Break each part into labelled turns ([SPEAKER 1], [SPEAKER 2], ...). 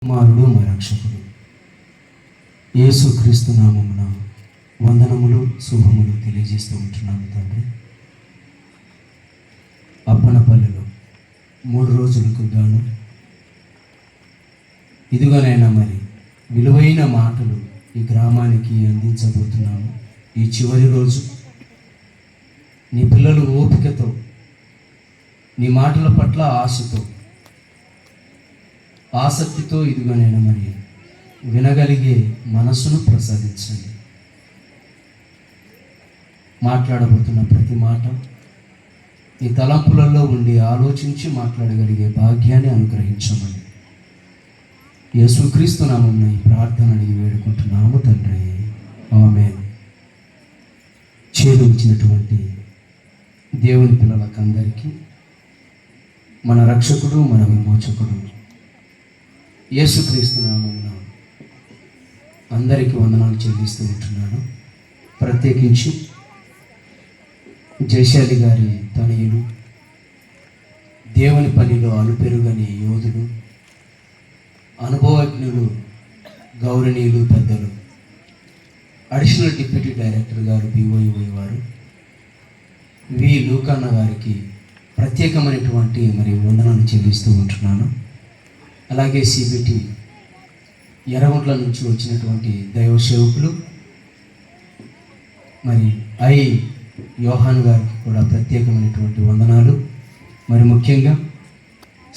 [SPEAKER 1] కుమారుడు మా రక్షకుడు యేసుక్రీస్తు నామమున వందనములు శుభములు తెలియజేస్తూ ఉంటున్నాను తండ్రి. అప్పనపల్లిలో 3 రోజులకు గాను ఇదిగోనైనా మరి విలువైన మాటలు ఈ గ్రామానికి అందించబోతున్నాము. ఈ చివరి రోజు నీ పిల్లలు ఓపికతో, నీ మాటల పట్ల ఆశతో, ఆసక్తితో ఇదిగోనైనా మరి వినగలిగే మనసును ప్రసాదించండి. మాట్లాడబోతున్న ప్రతి మాట ఈ తలంపులలో ఉండి ఆలోచించి మాట్లాడగలిగే భాగ్యాన్ని అనుగ్రహించమని యేసుక్రీస్తు నామమున ఈ ప్రార్థన అడిగి వేడుకుంటున్నాము తండ్రి, ఆమేన్. చేరువచ్చినటువంటి దేవుని పిల్లలకందరికీ మన రక్షకుడు, మన విమోచకుడు యేసుక్రీస్తు నామమున అందరికీ వందనాలు చెల్లిస్తూ ఉంటున్నాను. ప్రత్యేకించి జయశాలి గారి తనయులు, దేవుని పనిలో అలుపెరుగని యోధులు, అనుభవజ్ఞులు, గౌరవనీయులు, పెద్దలు, అడిషనల్ డిప్యూటీ డైరెక్టర్ గారు BOEY వారు వి లూకాన్న గారికి ప్రత్యేకమైనటువంటి మరి వందనాలు చెల్లిస్తూ ఉంటున్నాను. అలాగే CBT ఎర్రగుంట్ల నుంచి వచ్చినటువంటి దైవ సేవకులు మరి యోహాన్ గారికి కూడా ప్రత్యేకమైనటువంటి వందనాలు. మరి ముఖ్యంగా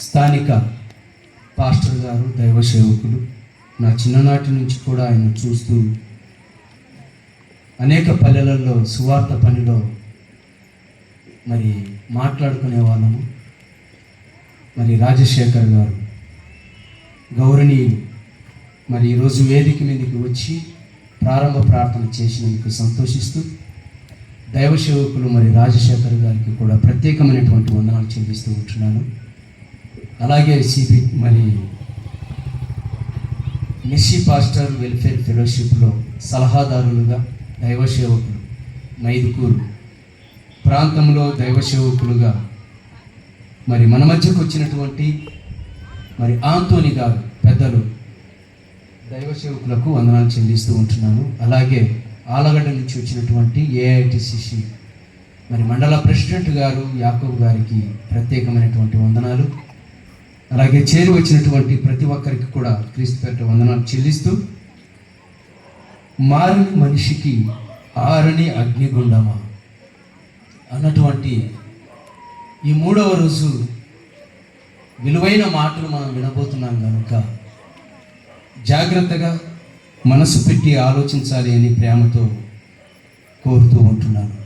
[SPEAKER 1] స్థానిక పాస్టర్ గారు, దైవ సేవకులు, నా చిన్ననాటి నుంచి కూడా ఆయన చూస్తూ అనేక పల్లెలలో సువార్త పనిలో మరి మాట్లాడుకునే వాళ్ళము. మరి రాజశేఖర్ గారు గౌరవనీయులు మరి ఈరోజు వేదిక మీదకి వచ్చి ప్రారంభ ప్రార్థన చేసినందుకు సంతోషిస్తూ దైవ సేవకులు మరి రాజశేఖర్ గారికి కూడా ప్రత్యేకమైనటువంటి వందనాలు చెల్లిస్తూ ఉంటున్నాను. అలాగే మరి మిస్సీ పాస్టర్ వెల్ఫేర్ ఫెలోషిప్లో సలహాదారులుగా దైవ సేవకులు, మైదుకూరు ప్రాంతంలో దైవ సేవకులుగా మరి మన మధ్యకు వచ్చినటువంటి మరి ఆంతోని గారు పెద్దలు దైవ సేవకులకు వందనాలు చెల్లిస్తూ ఉంటున్నాను. అలాగే ఆలగడ్డ నుంచి వచ్చినటువంటి AITCC మరి మండల ప్రెసిడెంట్ గారు యాకోబ్ గారికి ప్రత్యేకమైనటువంటి వందనాలు. అలాగే చేరి వచ్చినటువంటి ప్రతి ఒక్కరికి కూడా క్రీస్తు పేరిట వందనాలు చెల్లిస్తూ, మారిన మనిషికి ఆరని అగ్నిగుండమా అన్నటువంటి ఈ 3వ రోజు విలువైన మాటలు మనం వినబోతున్నాం కనుక జాగ్రత్తగా మనసు పెట్టి ఆలోచించాలి అని ప్రేమతో కోరుతూ ఉంటున్నాను.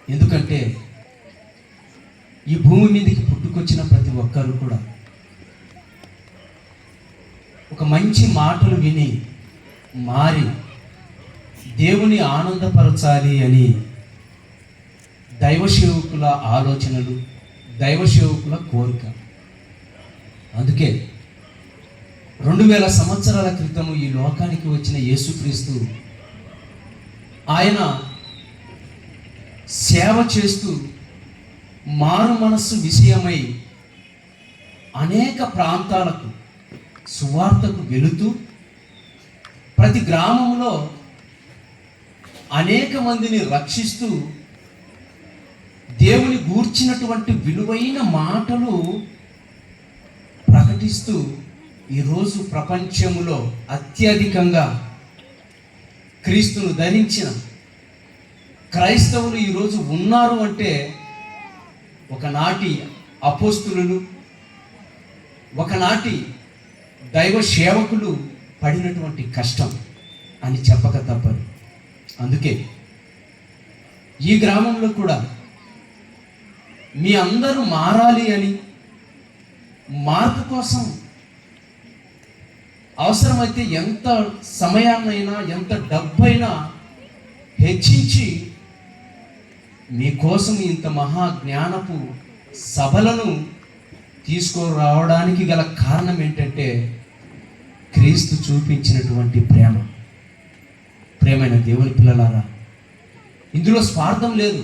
[SPEAKER 1] ఎందుకంటే ఈ భూమి మీదకి పుట్టుకొచ్చిన ప్రతి ఒక్కరు కూడా ఒక మంచి మాటలు విని మారి దేవుని ఆనందపరచాలి అని దైవ సేవకుల ఆలోచనలు, దైవ సేవకుల కోరిక. అందుకే 2000 సంవత్సరాల క్రితం ఈ లోకానికి వచ్చిన యేసుక్రీస్తు ఆయన సేవ చేస్తూ మారు మనస్సు విషయమై అనేక ప్రాంతాలకు సువార్తకు వెళుతూ ప్రతి గ్రామంలో అనేక మందిని రక్షిస్తూ దేవుని గూర్చినటువంటి విలువైన మాటలు ప్రకటిస్తూ ఈరోజు ప్రపంచములో అత్యధికంగా క్రీస్తును ధరించిన క్రైస్తవులు ఈరోజు ఉన్నారు అంటే ఒకనాటి అపోస్తులు, ఒకనాటి దైవ సేవకులు పడినటువంటి కష్టం అని చెప్పక తప్పదు. అందుకే ఈ గ్రామంలో కూడా మీ అందరూ మారాలి అని, మార్పు కోసం అవసరమైతే ఎంత సమయాన్నైనా, ఎంత డబ్బైనా హెచ్చించి మీకోసం ఇంత మహాజ్ఞానపు సభలను తీసుకురావడానికి గల కారణం ఏంటంటే క్రీస్తు చూపించినటువంటి ప్రేమ. ప్రేమైన దేవుని పిల్లలారా, ఇందులో స్వార్థం లేదు.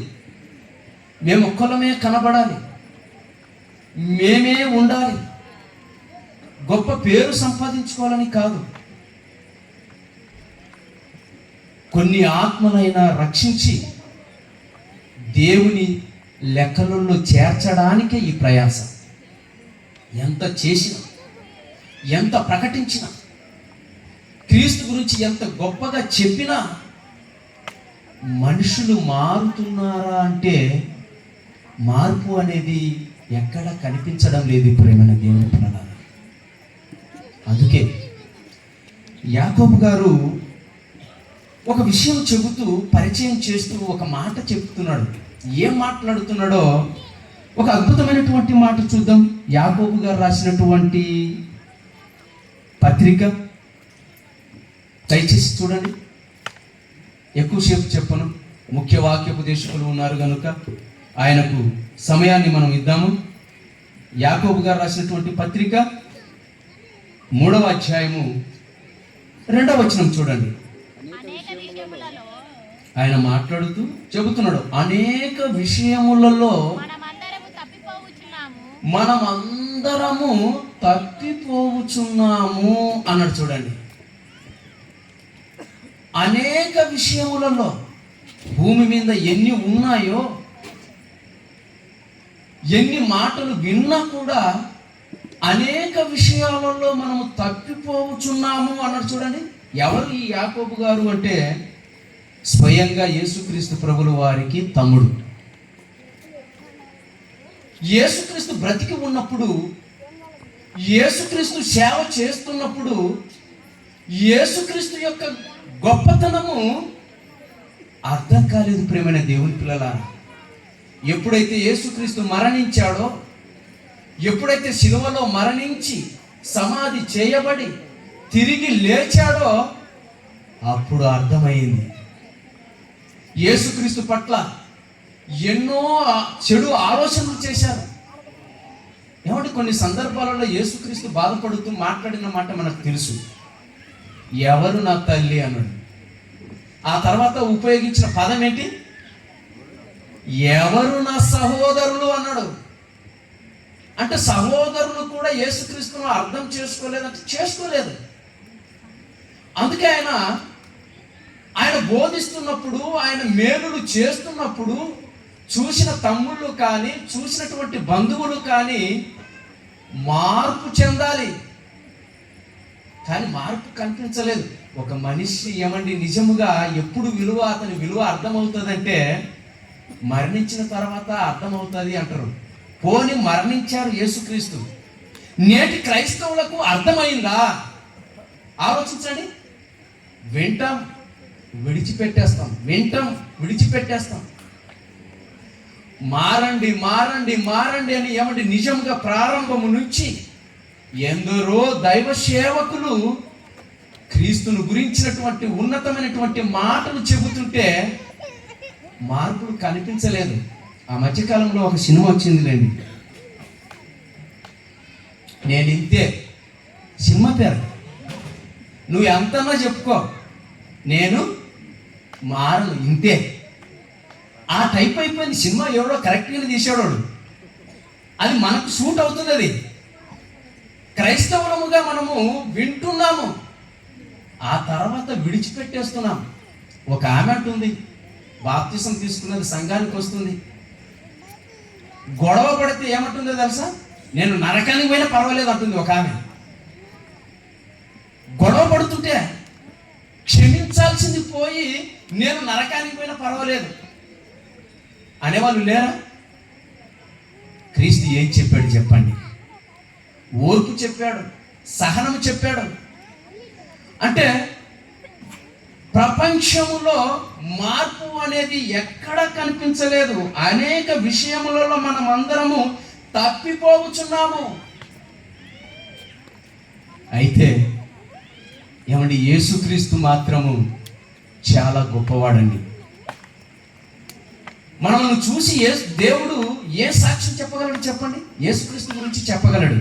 [SPEAKER 1] మేము ఒక్కలమే కనబడాలి, మేమే ఉండాలి, గొప్ప పేరు సంపాదించుకోవాలని కాదు. కొన్ని ఆత్మలైనా రక్షించి దేవుని లెక్కలలో చేర్చడానికే ఈ ప్రయాస. ఎంత చేసినా, ఎంత ప్రకటించినా, క్రీస్తు గురించి ఎంత గొప్పగా చెప్పినా మనుషులు మారుతున్నారా అంటే మార్పు అనేది ఎక్కడ కనిపించడం లేదు ప్రియమైన దేవుని పిల్లలారా. అందుకే యాకోబు గారు ఒక విషయం చెబుతూ, పరిచయం చేస్తూ ఒక మాట చెప్తున్నాడు. ఏం మాట్లాడుతున్నాడో ఒక అద్భుతమైనటువంటి మాట చూద్దాం. యాకోబు గారు రాసినటువంటి పత్రిక దయచేసి చూడండి. ఎక్కువసేపు చెప్పను, ముఖ్య వాక్యోపదేశకులు ఉన్నారు కనుక ఆయనకు సమయాన్ని మనం ఇద్దాము. యాకోబు గారు రాసినటువంటి పత్రిక 3వ అధ్యాయము 2వ వచనం చూడండి. ఆయన మాట్లాడుతూ చెబుతున్నాడు, అనేక విషయములలో మనమందరము తప్పిపోవచ్చున్నాము అన్నాడు. చూడండి, అనేక విషయములలో భూమి మీద ఎన్ని ఉన్నాయో, ఎన్ని మాటలు విన్నా కూడా అనేక విషయాలలో మనము తప్పిపోవచ్చున్నాము అన్నాడు. చూడండి, ఎవరు ఈ యాకోబు గారు అంటే స్వయంగా యేసుక్రీస్తు ప్రభుల వారికి తమ్ముడు. యేసుక్రీస్తు బ్రతికి ఉన్నప్పుడు, యేసుక్రీస్తు సేవ చేస్తున్నప్పుడు యేసుక్రీస్తు యొక్క గొప్పతనము అర్థం కాలేదు ప్రియమైన దేవుని పిల్లలారా. ఎప్పుడైతే యేసుక్రీస్తు మరణించాడో, ఎప్పుడైతే శిలువలో మరణించి సమాధి చేయబడి తిరిగి లేచాడో అప్పుడు అర్థమైంది. యేసుక్రీస్తు పట్ల ఎన్నో చెడు ఆలోచనలు చేశారు. ఏమంటే కొన్ని సందర్భాలలో యేసుక్రీస్తు బాధపడుతూ మాట్లాడిన మాట మనకు తెలుసు. ఎవరు నా తల్లి అన్నాడు. ఆ తర్వాత ఉపయోగించిన పదం ఏంటి? ఎవరు నా సహోదరులు అన్నాడు. అంటే సహోదరులు కూడా యేసుక్రీస్తును అర్థం చేసుకోలేదంటే చేసుకోలేదు. అందుకే ఆయన బోధిస్తున్నప్పుడు, ఆయన మేలులు చేస్తున్నప్పుడు చూసిన తమ్ముళ్ళు కానీ, చూసినటువంటి బంధువులు కానీ మార్పు చెందాలి. కానీ మార్పు కనిపించలేదు. ఒక మనిషి ఏమండి నిజముగా ఎప్పుడు అతని విలువ అర్థమవుతుందంటే మరణించిన తర్వాత అర్థమవుతుంది అంటారు. పోని మరణించారు యేసుక్రీస్తు, నేటి క్రైస్తవులకు అర్థమైందా? ఆలోచించండి. వింటాం, విడిచిపెట్టేస్తాం, వింటాం, విడిచిపెట్టేస్తాం. మారండి మారండి మారండి అని ఏమంటే నిజంగా ప్రారంభము నుంచి ఎందరో దైవ సేవకులు క్రీస్తును గురించినటువంటి ఉన్నతమైనటువంటి మాటలు చెబుతుంటే మార్పులు కనిపించలేదు. ఆ మధ్యకాలంలో ఒక సినిమా వచ్చిందిలేండి, నేను ఇంతే. సినిమా పేరు నువ్వు ఎంతన్నా చెప్పుకో, నేను మారను, ఇంతే. ఆ టైప్ అయిపోయింది సినిమా. ఎవడో కరెక్ట్గా తీసాడు, అది మనకు సూట్ అవుతుంది. అది క్రైస్తవులముగా మనము వింటున్నాము, ఆ తర్వాత విడిచిపెట్టేస్తున్నాం. ఒక ఆమె అంటుంది, బాప్తిసం తీసుకున్నది సంఘానికి వస్తుంది, గొడవ పడితే ఏమంటుందో తెలుసా? నేను నరకానికి పోయినా పర్వాలేదు అంటుంది ఒక ఆమె. గొడవ పడుతుంటే క్షమించాల్సింది పోయి నేను నరకానికి పోయినా పర్వాలేదు అనేవాళ్ళు లేరా? క్రీస్తు ఏం చెప్పాడు చెప్పండి? ఓర్పు చెప్పాడు, సహనము చెప్పాడు. అంటే ప్రపంచములో మార్పు అనేది ఎక్కడా కనిపించలేదు. అనేక విషయములలో మనం అందరము తప్పిపోవచ్చున్నాము. అయితే ఏమండి, యేసుక్రీస్తు మాత్రము చాలా గొప్పవాడండి. మనల్ని చూసి దేవుడు ఏ సాక్ష్యం చెప్పగలడు చెప్పండి? యేసుక్రీస్తు గురించి చెప్పగలడు.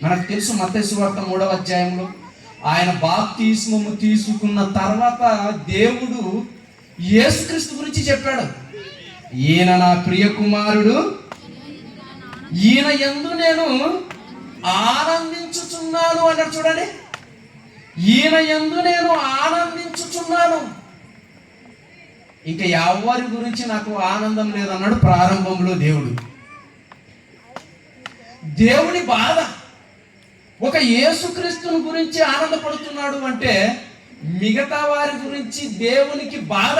[SPEAKER 1] మనకు తెలుసు, మత్తయి సువార్త 3వ అధ్యాయంలో ఆయన బాప్తిస్మము తీసుకున్న తర్వాత దేవుడు యేసుక్రీస్తు గురించి చెప్పాడు. ఈయన నా ప్రియ కుమారుడు, ఈయన యందు నేను ఆనందించుచున్నాను అన్నాడు. చూడండి, ఈయన యందు నేను ఆనందించుచున్నాను. ఇంకా ఎవరి గురించి నాకు ఆనందం లేదన్నాడు ప్రారంభంలో దేవుడు. దేవుని బాధ. ఒక యేసుక్రీస్తుని గురించి ఆనందపడుతున్నాడు అంటే మిగతా వారి గురించి దేవునికి బాధ.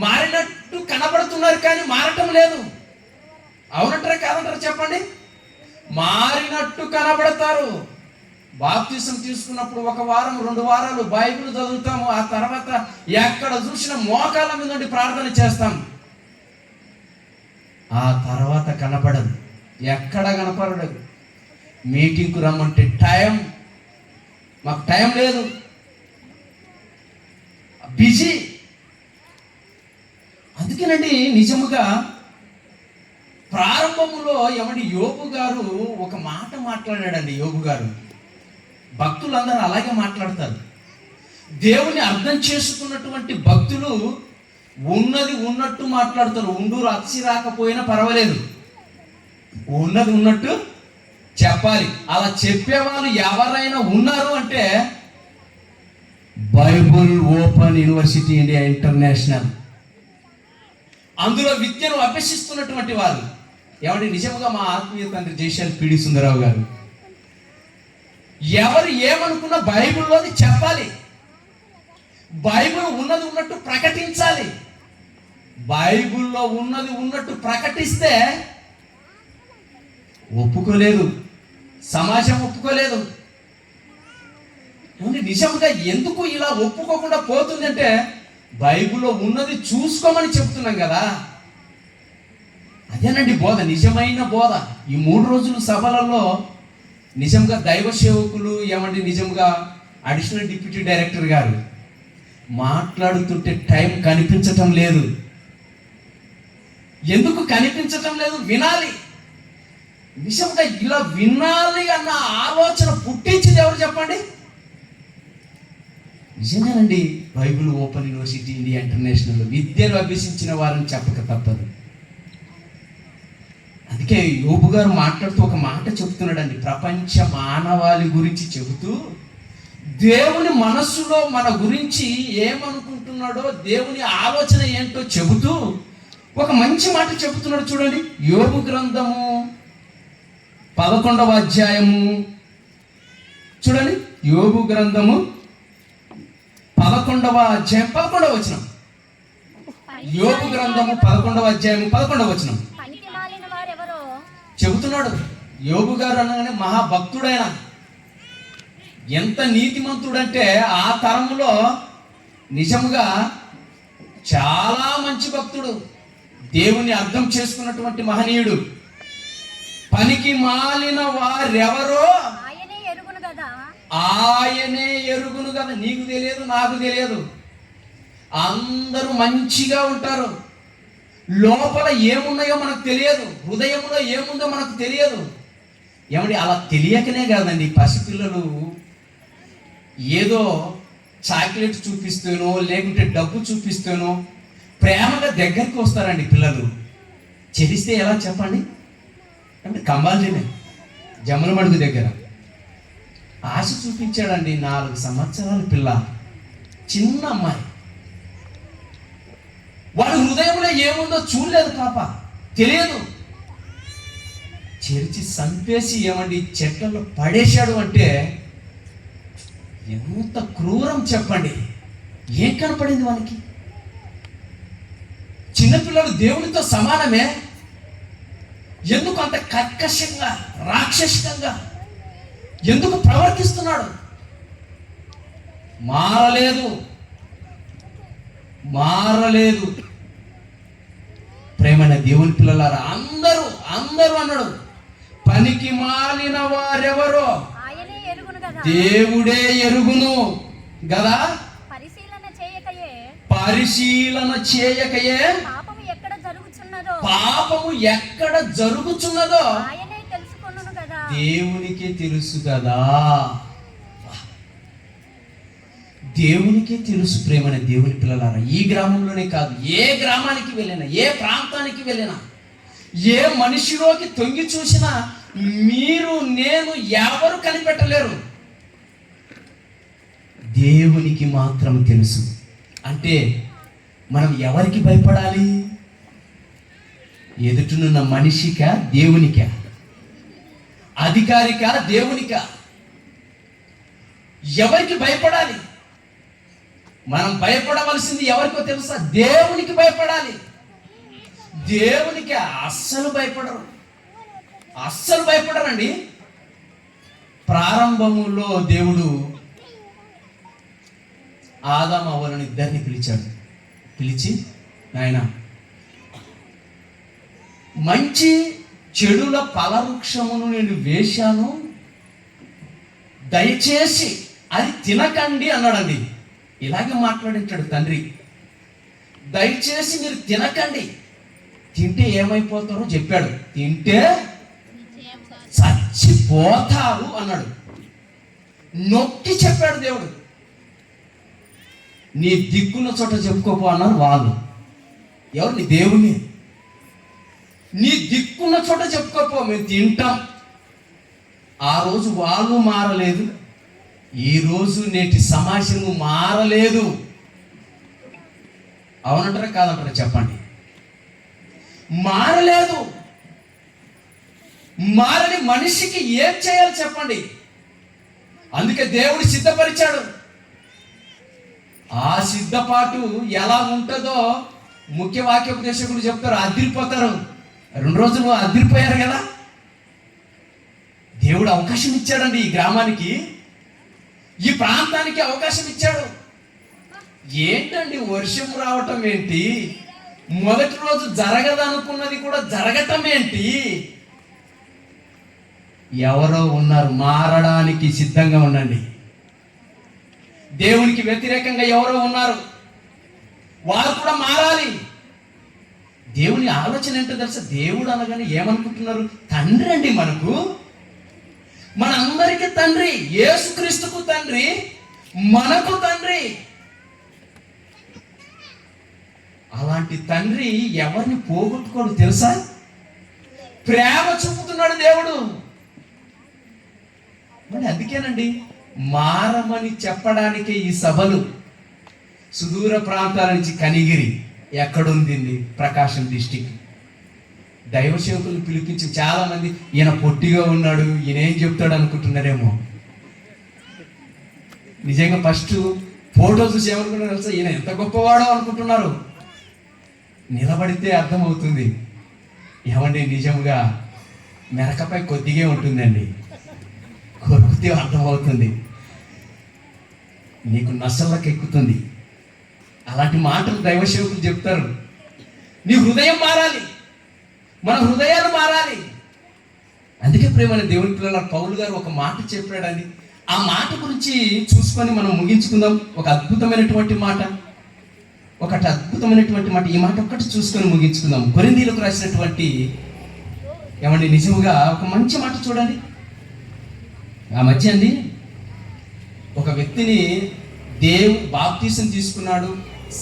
[SPEAKER 1] మారినట్టు కనబడుతున్నారు కానీ మారటం లేదు. అవునంటారా కాదంటారా చెప్పండి? మారినట్టు కనబడతారు. బాప్తిసం తీసుకున్నప్పుడు 1 వారం 2 వారాలు బైబిల్ చదువుతాము. ఆ తర్వాత ఎక్కడ చూసిన మోకాళ్ళ మీద నుండి ప్రార్థన చేస్తాం. ఆ తర్వాత కనపడదు, ఎక్కడ కనపడదు. మీటింగ్కు రమ్మంటే మాకు టైం లేదు, బిజీ. అందుకేనండి నిజముగా ప్రారంభంలో యోబు గారు ఒక మాట మాట్లాడాడండి. యోబు గారు, భక్తులందరూ అలాగే మాట్లాడతారు. దేవుని అర్థం చేసుకున్నటువంటి భక్తులు ఉన్నది ఉన్నట్టు మాట్లాడతారు. ఉండూరు అచ్చి రాకపోయినా పర్వాలేదు, ఉన్నది ఉన్నట్టు చెప్పాలి. అలా చెప్పేవాళ్ళు ఎవరైనా ఉన్నారు అంటే Bible open university India international, అందులో విద్యను అభ్యసిస్తున్నటువంటి వారు. నిజంగా మా ఆత్మీయ తండ్రి జైశాల్ పిడి సుందరరావు గారు, ఎవరు ఏమనుకున్నా బైబిల్లోది చెప్పాలి. బైబిల్ ఉన్నది ఉన్నట్టు ప్రకటించాలి. బైబిల్లో ఉన్నది ఉన్నట్టు ప్రకటిస్తే ఒప్పుకోలేదు, సమాజం ఒప్పుకోలేదు. నిజంగా ఎందుకు ఇలా ఒప్పుకోకుండా పోతుందంటే బైబిల్లో ఉన్నది చూసుకోమని చెప్తున్నాం కదా. అదేనండి బోధ, నిజమైన బోధ. ఈ 3 రోజుల సభలలో నిజంగా దైవ సేవకులు నిజంగా అడిషనల్ డిప్యూటీ డైరెక్టర్ గారు మాట్లాడుతుంటే టైం కనిపించటం లేదు. ఎందుకు కనిపించటం లేదు? వినాలి. నిజంగా ఇలా వినాలి అన్న ఆలోచన పుట్టించింది ఎవరు చెప్పండి? నిజంగానండి Bible open university India international విద్యను అభ్యసించిన వారిని చెప్పక తప్పదు. అందుకే యోబు గారు మాట్లాడుతూ ఒక మాట చెబుతున్నాడండి. ప్రపంచ మానవాళి గురించి చెబుతూ దేవుని మనస్సులో మన గురించి ఏమనుకుంటున్నాడో, దేవుని ఆలోచన ఏంటో చెబుతూ ఒక మంచి మాట చెబుతున్నాడు. చూడండి, యోబు గ్రంథము 11వ అధ్యాయము. చూడండి, యోబు గ్రంథము 11వ అధ్యాయం 11వ వచనం. యోబు గ్రంథము 11వ అధ్యాయము 11వ వచనం చెబుతున్నాడు. యోబు గారు అనగానే మహాభక్తుడైన, ఎంత నీతిమంతుడంటే ఆ తరములో నిజముగా చాలా మంచి భక్తుడు, దేవుని అర్థం చేసుకున్నటువంటి మహనీయుడు. పనికి మాలిన వారెవరో ఆయనే ఎరుగును కదా. నీకు తెలియదు, నాకు తెలియదు. అందరూ మంచిగా ఉంటారు, లోపల ఏమున్నాయో మనకు తెలియదు, హృదయంలో ఏముందో మనకు తెలియదు. అలా తెలియకనే కాదండి పసిపిల్లలు ఏదో చాక్లెట్ చూపిస్తేనో లేకుంటే డబ్బు చూపిస్తేనో ప్రేమగా దగ్గరికి వస్తారండి. పిల్లలు చెలిస్తే ఎలా చెప్పండి? అంటే కంబాల్జీనే జమ్మలమడుగు దగ్గర ఆశ చూపించాడండి. 4 సంవత్సరాల పిల్ల, చిన్న అమ్మాయి. వాడి హృదయంలో ఏముందో చూడలేదు, పాప తెలియదు. చెరిచి సంపేసి చెట్లలో పడేశాడు అంటే ఎంత క్రూరం చెప్పండి. ఏం కనపడింది వానికి? చిన్నపిల్లలు దేవునితో సమానమే. ఎందుకు అంత కర్కశంగా రాక్షసికంగా ఎందుకు ప్రవర్తిస్తున్నాడు? మారలేదు. ప్రేమైన దేవుని పిల్లలారా, అందరూ అన్నాడు, పనికి మాలిన వారెవరో దేవుడే ఎరుగును కదా. పరిశీలన చేయకయే పాపము ఎక్కడ జరుగుచున్నదో దేవునికి తెలుసు కదా. దేవునికే తెలుసు. ప్రేమైన దేవుని పిల్లలారా, ఈ గ్రామంలోనే కాదు, ఏ గ్రామానికి వెళ్ళినా, ఏ ప్రాంతానికి వెళ్ళినా, ఏ మనిషిలోకి తొంగి చూసినా మీరు నేను ఎవరు కనిపెట్టలేరు, దేవునికి మాత్రం తెలుసు. అంటే మనం ఎవరికి భయపడాలి? ఎదుటినున్న మనిషికా, దేవునికా? అధికారికా, దేవునికా? ఎవరికి భయపడాలి? మనం భయపడవలసింది ఎవరికో తెలుసా? దేవునికి భయపడాలి. దేవునికి అస్సలు భయపడరు, అస్సలు భయపడరండి. ప్రారంభములో దేవుడు ఆదాము అవ్వలను ఇద్దరిని పిలిచాడు. పిలిచి, నాయనా, మంచి చెడుల ఫలవృక్షమును నేను వేశాను, దయచేసి అది తినకండి అన్నాడండి. ఇలాగే మాట్లాడించాడు తండ్రి. దయచేసి మీరు తినకండి, తింటే ఏమైపోతారో చెప్పాడు. తింటే చచ్చిపోతారు అన్నాడు. నొక్కి చెప్పాడు దేవుడు. నీ దిక్కున్న చోట చెప్పుకోపో అన్నారు వాళ్ళు. ఎవరు? నీ దేవుని. నీ దిక్కున్న చోట చెప్పుకోపో, మేము తింటాం. ఆ రోజు వాళ్ళు మారలేదు, ఈ రోజు నేటి సమాజము మారలేదు. అవునంటారా కాదంటారా చెప్పండి? మారలేదు. మారని మనిషికి ఏం చేయాలి చెప్పండి? అందుకే దేవుడు సిద్ధపరిచాడు. ఆ సిద్ధపాటు ఎలా ఉంటుందో ముఖ్య వాక్యోపదేశకుడు చెప్తారు. అదిరిపోతారు. 2 రోజులు అదిరిపోయారు కదా. దేవుడు అవకాశం ఇచ్చాడండి. ఈ గ్రామానికి, ఈ ప్రాంతానికి అవకాశం ఇచ్చాడు. ఏంటండి వర్షం రావటం ఏంటి? మొదటి రోజు జరగదనుకున్నది కూడా జరగటం ఏంటి? ఎవరో ఉన్నారు, మారడానికి సిద్ధంగా ఉండండి. దేవునికి వ్యతిరేకంగా ఎవరో ఉన్నారు, వారు కూడా మారాలి. దేవుని ఆలోచన ఏంటో తెలుసా? దేవుడు అనగానే ఏమనుకుంటున్నారు? తండ్రి అండి మనకు, మనందరికీ తండ్రి. యేసుక్రీస్తుకు తండ్రి, మనకు తండ్రి. అలాంటి తండ్రి ఎవరిని పోగొట్టుకోడు తెలుసా? ప్రేమ చూపుతున్నాడు దేవుడు. మరి అందుకేనండి మారమని చెప్పడానికే ఈ సభలు. సుదూర ప్రాంతాల నుంచి కనిగిరి ఎక్కడుంది? ప్రకాశం డిస్టిక్. దైవ సేవకులను పిలిపించి చాలా మంది ఈయన పొట్టిగా ఉన్నాడు, ఈయన ఏం చెప్తాడు అనుకుంటున్నారేమో. నిజంగా ఫస్ట్ ఫోటో చూసి ఏమనుకున్నారు తెలుసా? ఈయన ఎంత గొప్పవాడో అనుకుంటున్నారు. నిలబడితే అర్థమవుతుంది. ఏమండి, నిజంగా మెరకపై కొద్దిగా ఉంటుందండి, కొరికితే అర్థమవుతుంది, నీకు నసళ్ళకి ఎక్కుతుంది. అలాంటి మాటలు దైవ సేవకులు చెప్తారు. నీ హృదయం మారాలి, మన హృదయాలు మారాలి. అందుకే ప్రేమైన దేవుని పిల్లల పౌలు గారు ఒక మాట చెప్పాడని, ఆ మాట గురించి చూసుకొని మనం ముగించుకుందాం. ఒక అద్భుతమైనటువంటి మాట, ఈ మాట ఒక్కటి చూసుకొని ముగించుకుందాం. కొరింథీయులకు రాసినటువంటి, ఏమండి, నిజముగా ఒక మంచి మాట చూడండి. ఆ మధ్య అండి ఒక వ్యక్తిని బాప్తీసం తీసుకున్నాడు,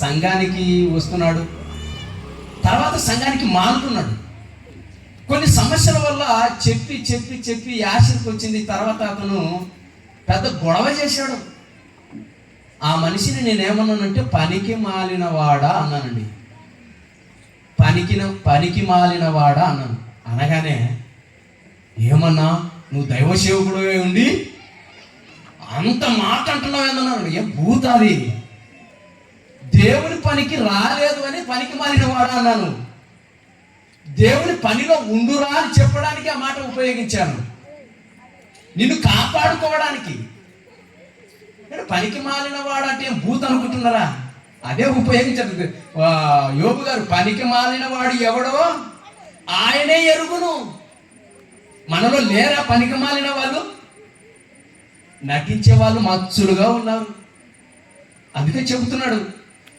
[SPEAKER 1] సంఘానికి వస్తున్నాడు, తర్వాత సంఘానికి మానుకున్నాడు. కొన్ని సమస్యల వల్ల చెప్పి చెప్పి చెప్పి యాసరికి వచ్చింది. తర్వాత అతను పెద్ద గొడవ చేశాడు. ఆ మనిషిని నేనేమన్నానంటే పనికి మాలినవాడా అన్నానండి. పనికి మాలినవాడా అన్నాను. అనగానే ఏమన్నా, నువ్వు దైవ సేవకుడు ఉండి అంత మాట అంటున్నావు ఏందన్నాడు. ఏం భూతాది, దేవుని పనికి రాలేదు అని పనికి మాలినవాడా అన్నాను. దేవుని పనిలో ఉండురా అని చెప్పడానికి ఆ మాట ఉపయోగించాను, నిన్ను కాపాడుకోవడానికి. పనికి మాలిన వాడు అంటే భూత అనుకుంటున్నారా? అదే ఉపయోగించారు యోబు గారు. పనికి మాలిన వాడు ఎవడో ఆయనే ఎరుగును. మనలో లేరా పనికి మాలిన వాళ్ళు? నటించే వాళ్ళు మచ్చులుగా ఉన్నారు. అందుకే చెబుతున్నాడు.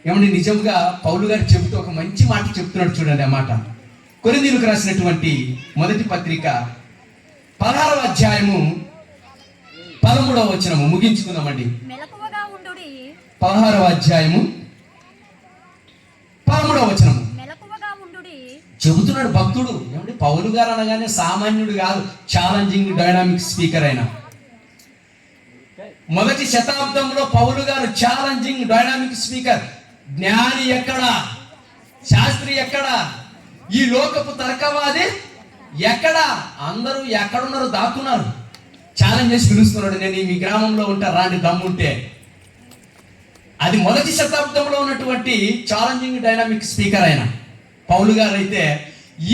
[SPEAKER 1] ఏమండి, నిజంగా పౌలు గారు చెబుతూ ఒక మంచి మాట చెప్తున్నాడు చూడండి. ఆ మాట కొరింథీయులకు రాసినటువంటి మొదటి పత్రిక 16వ అధ్యాయము 13వ వచనము. ముగించుకుందామండి. 16వ అధ్యాయము 13వ వచనము. చెబుతున్నాడు భక్తుడు. ఏమంటే పౌలు గారు అనగానే సామాన్యుడు కాదు, ఛాలెంజింగ్ డైనామిక్ స్పీకర్ అయినా. మొదటి శతాబ్దంలో పౌలు గారు ఛాలెంజింగ్ డైనామిక్ స్పీకర్. జ్ఞాని ఎక్కడా, శాస్త్రి ఎక్కడా, ఈ లోకపు తర్కవాది ఎక్కడా, అందరూ ఎక్కడున్నారు, దాక్కున్నారు. ఛాలెంజ్ చేసి పిలుస్తున్నాడు, నేను మీ గ్రామంలో ఉంటా, రాండి దమ్ముంటే. అది మొదటి శతాబ్దంలో ఉన్నటువంటి ఛాలెంజింగ్ డైనామిక్ స్పీకర్ అయిన పౌలు గారు అయితే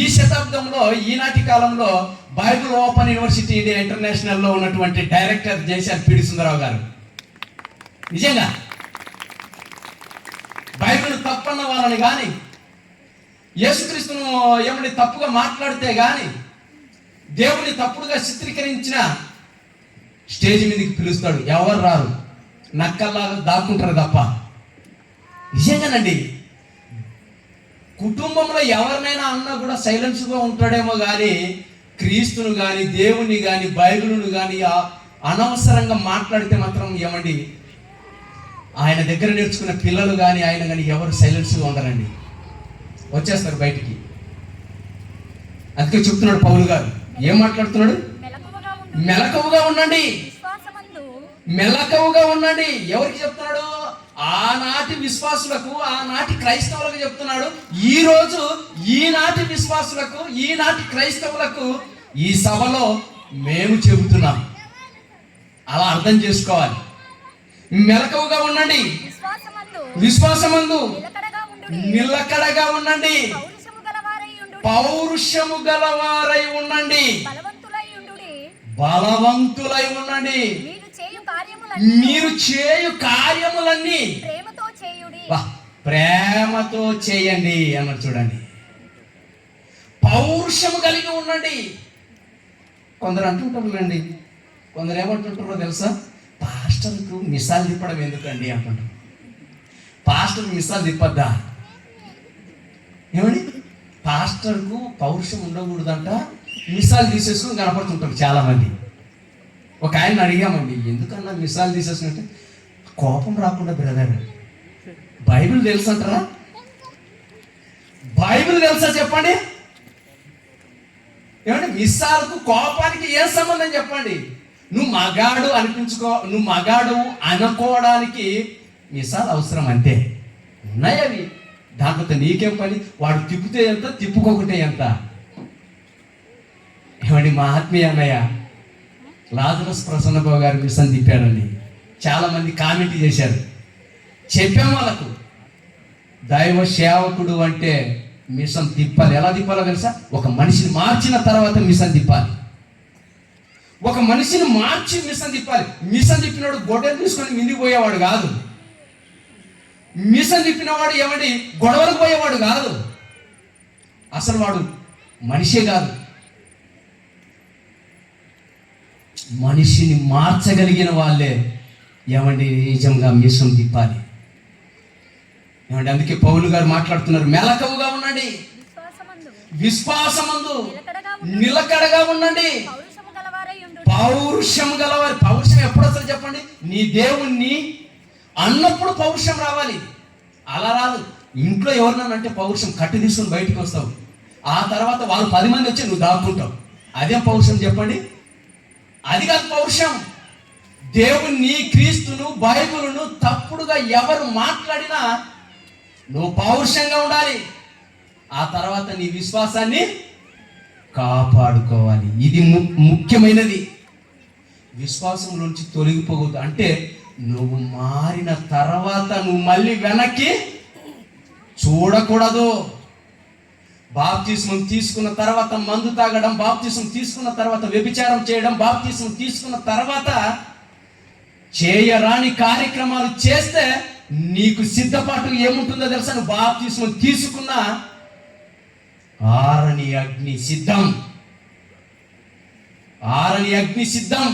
[SPEAKER 1] ఈ శతాబ్దంలో, ఈనాటి కాలంలో బైబిల్ ఓపెన్ యూనివర్సిటీ ఇండియా ఇంటర్నేషనల్లో ఉన్నటువంటి డైరెక్టర్ జేసీ పిడి సుందరరావు గారు. నిజంగా బైబిల్ తప్పన్న వాళ్ళని కానీ, యేసుక్రీస్తును ఏమని తప్పుగా మాట్లాడితే కానీ, దేవుని తప్పుడుగా చిత్రీకరించిన స్టేజ్ మీదకి పిలుస్తాడు. ఎవరు రారు, నక్కల్లాగా దాక్కుంటారు తప్ప. నిజంగానండి, కుటుంబంలో ఎవరినైనా అన్నా కూడా సైలెన్స్గా ఉంటాడేమో కానీ, క్రీస్తును కానీ, దేవుని కానీ, బైబిల్ను కానీ అనవసరంగా మాట్లాడితే మాత్రం ఏమండి, ఆయన దగ్గర నేర్చుకున్న పిల్లలు కానీ, ఆయన కానీ ఎవరు సైలెన్స్గా ఉండరండి, వచ్చేస్తారు బయటికి. అందుకే చెప్తున్నాడు పౌలు గారు, ఏం మాట్లాడుతున్నాడు? మెలకువగా ఉండండి, మెలకువగా ఉండండి. ఎవరికి చెప్తున్నాడు? ఆనాటి విశ్వాసులకు, ఆనాటి క్రైస్తవులకు చెప్తున్నాడు. ఈ రోజు ఈనాటి విశ్వాసులకు, ఈనాటి క్రైస్తవులకు ఈ సభలో మేము చెబుతున్నాం. అలా అర్థం చేసుకోవాలి. మెలకువగా ఉండండి, విశ్వాసమందు నిలకడగా ఉండండి, పౌరుషము గలవారై ఉండండి, బలవంతులై ఉండండి, మీరు చేయు కార్యములన్నీ ప్రేమతో చేయండి అన్నారు. చూడండి, పౌరుషము కలిగి ఉండండి. కొందరు అంటుంటారులేండి, కొందరు ఏమంటుంటారో తెలుసా? పాస్టర్కు మిసాలు తిప్పడం ఎందుకండి అంటుంటారు. పాస్టర్ మిసాలు తిప్పద్దా? ఏమండి, పాస్టర్కు పౌరుషం ఉండకూడదంట, మిసాలు తీసేసుకుని కనపడుతుంటారు చాలామంది. ఒక ఆయన అడిగామండి, ఎందుకన్నా మిసాలు తీసేసుకుంటే, కోపం రాకుండా బ్రదర్, బైబిల్ తెలుసు అంటారా? బైబిల్ తెలుసా చెప్పండి? ఏమంటే మిసాలకు కోపానికి ఏ సంబంధం చెప్పండి? నువ్వు మగాడు అనిపించుకో, నువ్వు మగాడు అనుకోవడానికి మిసాలు అవసరం, అంతే. ఉన్నాయి అవి, దాంట్లో నీకేం పని? వాడు తిప్పితే ఎంత, తిప్పుకోకుంటే ఎంత? ఏమండి, మా ఆత్మీయ అన్నయ్య లాజరస్ ప్రసన్నబాబు గారు మిషన్ తిప్పారని చాలా మంది కామెంట్ చేశారు. చెప్పాం వాళ్ళకు, దైవ సేవకుడు అంటే మిషన్ తిప్పాలి. ఎలా తిప్పాలో తెలుసా? ఒక మనిషిని మార్చిన తర్వాత మిషన్ తిప్పాలి. ఒక మనిషిని మార్చి మిషన్ తిప్పాలి. మిషన్ తిప్పినవాడు గొడ్డలు తీసుకొని మిందికి పోయేవాడు కాదు. మిషన్ తిప్పినవాడు ఏమండి గొడవలకు పోయేవాడు కాదు. అసలు వాడు మనిషే కాదు. మనిషిని మార్చగలిగిన వాళ్ళే ఏమండి నిజంగా మిషన్ తిప్పాలి. ఏమండి, అందుకే పౌలు గారు మాట్లాడుతున్నారు, మెలకువగా ఉండండి, విశ్వాసమందు నిలకడగా ఉండండి, పౌరుషం గలవారు. పౌరుషం ఎప్పుడు అసలు చెప్పండి? నీ దేవుణ్ణి అన్నప్పుడు పౌరుషం రావాలి. అలా రాదు. ఇంట్లో ఎవరినన్నా అంటే పౌరుషం కట్టి తీసుకొని బయటకు వస్తావు, ఆ తర్వాత వాళ్ళు 10 మంది వచ్చి నువ్వు దాక్కుంటావు. అదేం పౌరుషం చెప్పండి? అది కాదు పౌరుషం. దేవుణ్ణి, క్రీస్తును, బైబిలును తప్పుడుగా ఎవరు మాట్లాడినా నువ్వు పౌరుషంగా ఉండాలి. ఆ తర్వాత నీ విశ్వాసాన్ని కాపాడుకోవాలి. ఇది ముఖ్యమైనది. విశ్వాసంలోంచి తొలగిపోకూడదు. అంటే నువ్వు మారిన తర్వాత నువ్వు మళ్ళీ వెనక్కి చూడకూడదు. బాప్తిస్మం తీసుకున్న తర్వాత మందు తాగడం, బాప్తిస్మం తీసుకున్న తర్వాత వ్యభిచారం చేయడం, బాప్తిస్మం తీసుకున్న తర్వాత చేయరాని కార్యక్రమాలు చేస్తే నీకు సిద్ధపాటు ఏముంటుందో తెలుసా? నువ్వు బాప్తిస్మం తీసుకున్న ఆరని అగ్ని సిద్ధం, ఆరని అగ్ని సిద్ధం.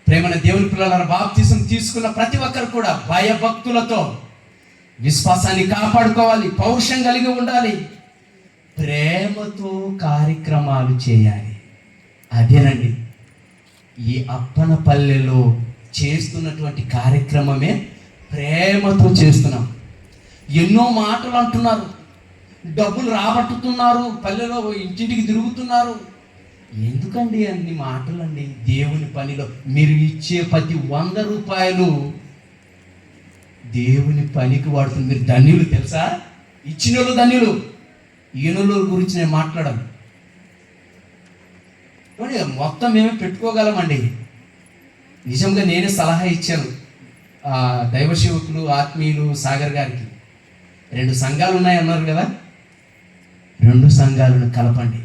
[SPEAKER 1] ప్రేమన దేవుని పిల్లల, బాప్తిస్మం తీసుకున్న ప్రతి ఒక్కరు కూడా భయభక్తులతో విశ్వాసాన్ని కాపాడుకోవాలి, పౌరుషం కలిగి ఉండాలి, ప్రేమతో కార్యక్రమాలు చేయాలి. అదేనండి ఈ అప్పనపల్లెలో చేస్తున్నటువంటి కార్యక్రమమే ప్రేమతో చేస్తున్నాం. ఎన్నో మాటలు అంటున్నారు, డబ్బులు రాబట్టుతున్నారు, పల్లెలో ఇంటింటికి తిరుగుతున్నారు. ఎందుకండి అన్ని మాటలండి? దేవుని పనిలో మీరు ఇచ్చే ప్రతి 100 రూపాయలు దేవుని పనికి వాడుతుంది. మీరు ధన్యులు తెలుసా? ఇచ్చిన వాళ్ళు ధన్యులు. ఈయనల గురించి నేను మాట్లాడను. మొత్తం మేమే పెట్టుకోగలమండి. నిజంగా నేనే సలహా ఇచ్చాను దైవ సేవకులు ఆత్మీయులు సాగర్ గారికి. 2 సంఘాలు ఉన్నాయన్నారు కదా, 2 సంఘాలను కలపాలి.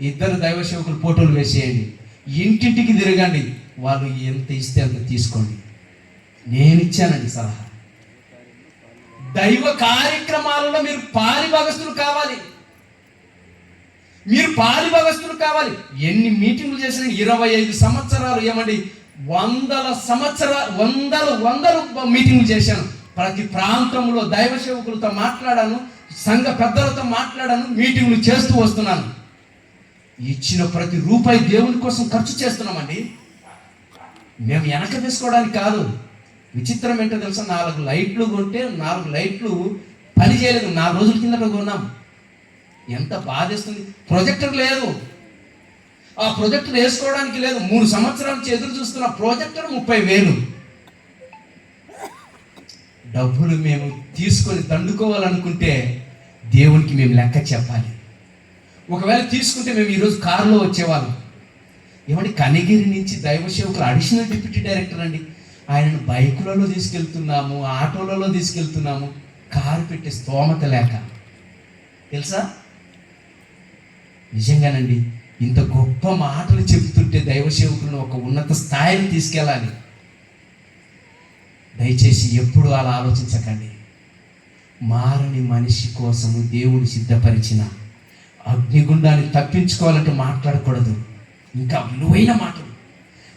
[SPEAKER 1] 2 దైవ సేవకులు ఫోటోలు వేసేయండి, ఇంటింటికి తిరగండి, వాళ్ళు ఎంత ఇస్తే అంత తీసుకోండి. నేను ఇచ్చానండి సలహా. దైవ కార్యక్రమాలలో మీరు పాలిభాగస్తులు కావాలి. ఎన్ని మీటింగ్లు చేసినా 25 సంవత్సరాలు ఏమండి, 100 మీటింగ్లు చేశాను. ప్రతి ప్రాంతంలో దైవ సేవకులతో మాట్లాడాను, సంఘ పెద్దలతో మాట్లాడాను, మీటింగ్లు చేస్తూ వస్తున్నాను. ఇచ్చిన ప్రతి రూపాయి దేవుని కోసం ఖర్చు చేస్తున్నామండి. మేము వెనక తీసుకోవడానికి కాదు. విచిత్రం ఏంటో తెలుసా? 4 లైట్లు కొంటే 4 లైట్లు పని చేయలేదు. 4 రోజుల కిందట కొన్నాం. ఎంత బాధేస్తుంది. ప్రొజెక్టర్ లేదు, ఆ ప్రొజెక్టర్ వేసుకోవడానికి లేదు. 3 సంవత్సరాల నుంచి ఎదురు చూస్తున్న ప్రొజెక్టర్ 30,000. డబ్బులు మేము తీసుకొని దండుకోవాలనుకుంటే దేవునికి మేము లెక్క చెప్పాలి. ఒకవేళ తీసుకుంటే మేము ఈరోజు కారులో వచ్చేవాళ్ళం. ఏమండి, కనిగిరి నుంచి దైవ సేవకులు అడిషనల్ డిప్యూటీ డైరెక్టర్ అండి. ఆయనను బైకులలో తీసుకెళ్తున్నాము, ఆటోలలో తీసుకెళ్తున్నాము, కారు పెట్టే స్తోమత లేక. తెలుసా? నిజంగానండి, ఇంత గొప్ప మాటలు చెబుతుంటే దైవ సేవకులను ఒక ఉన్నత స్థాయిని తీసుకెళ్ళాలి. దయచేసి ఎప్పుడు అలా ఆలోచించకండి. మారని మనిషి కోసము దేవుడు సిద్ధపరిచిన అగ్నిగుండాన్ని తప్పించుకోవాలంటే మాట్లాడకూడదు. ఇంకా విలువైన మాటలు,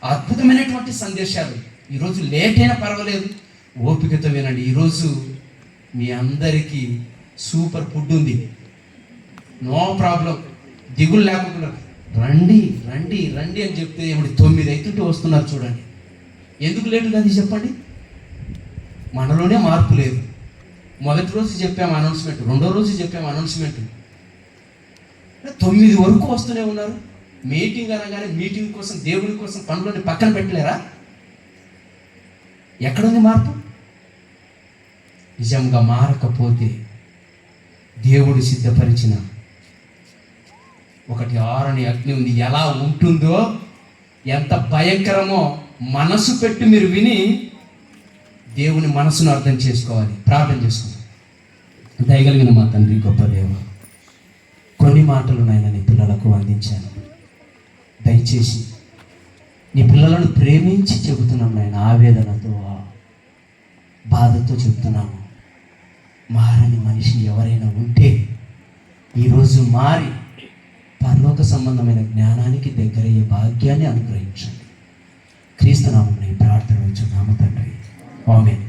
[SPEAKER 1] అద్భుతమైనటువంటి సందేశాలు. ఈరోజు లేట్ అయినా పర్వాలేదు, ఓపికతో వినండి. ఈరోజు మీ అందరికీ సూపర్ ఫుడ్ ఉంది, నో ప్రాబ్లం, దిగులు లేకుండా రండి రండి రండి అని చెప్తే ఏమిటి 9 అవుతుంటే వస్తున్నారు. చూడండి, ఎందుకు లేటు కాదు చెప్పండి? మనలోనే మార్పు లేదు. మొదటి రోజు చెప్పాము అనౌన్స్మెంట్, 2వ రోజు చెప్పాము అనౌన్స్మెంట్, 9 వరకు వస్తూనే ఉన్నారు. మీటింగ్ అనగానే మీటింగ్ కోసం దేవుడి కోసం పనులని పక్కన పెట్టలేరా? ఎక్కడుంది మార్పు? నిజంగా మారకపోతే దేవుడు సిద్ధపరిచిన ఒకటి ఆరని అగ్ని ఉంది. ఎలా ఉంటుందో, ఎంత భయంకరమో మనసు పెట్టి మీరు విని దేవుని మనసును అర్థం చేసుకోవాలి. ప్రార్థన చేసుకోవాలి. దయగలిగిన మా తండ్రి, గొప్ప దేవ, కొన్ని మాటలు నాయన నీ పిల్లలకు అందించాను. దయచేసి నీ పిల్లలను ప్రేమించి చెబుతున్నాం నాయన, ఆవేదనతో బాధతో చెబుతున్నాము. మారని మనిషి ఎవరైనా ఉంటే ఈరోజు మారి పరలోక సంబంధమైన జ్ఞానానికి దగ్గరయ్యే భాగ్యాన్ని అనుగ్రహించండి. క్రీస్తు నామమున ఈ ప్రార్థన వచ్చున్నాము తండ్రి. ఆమేన్.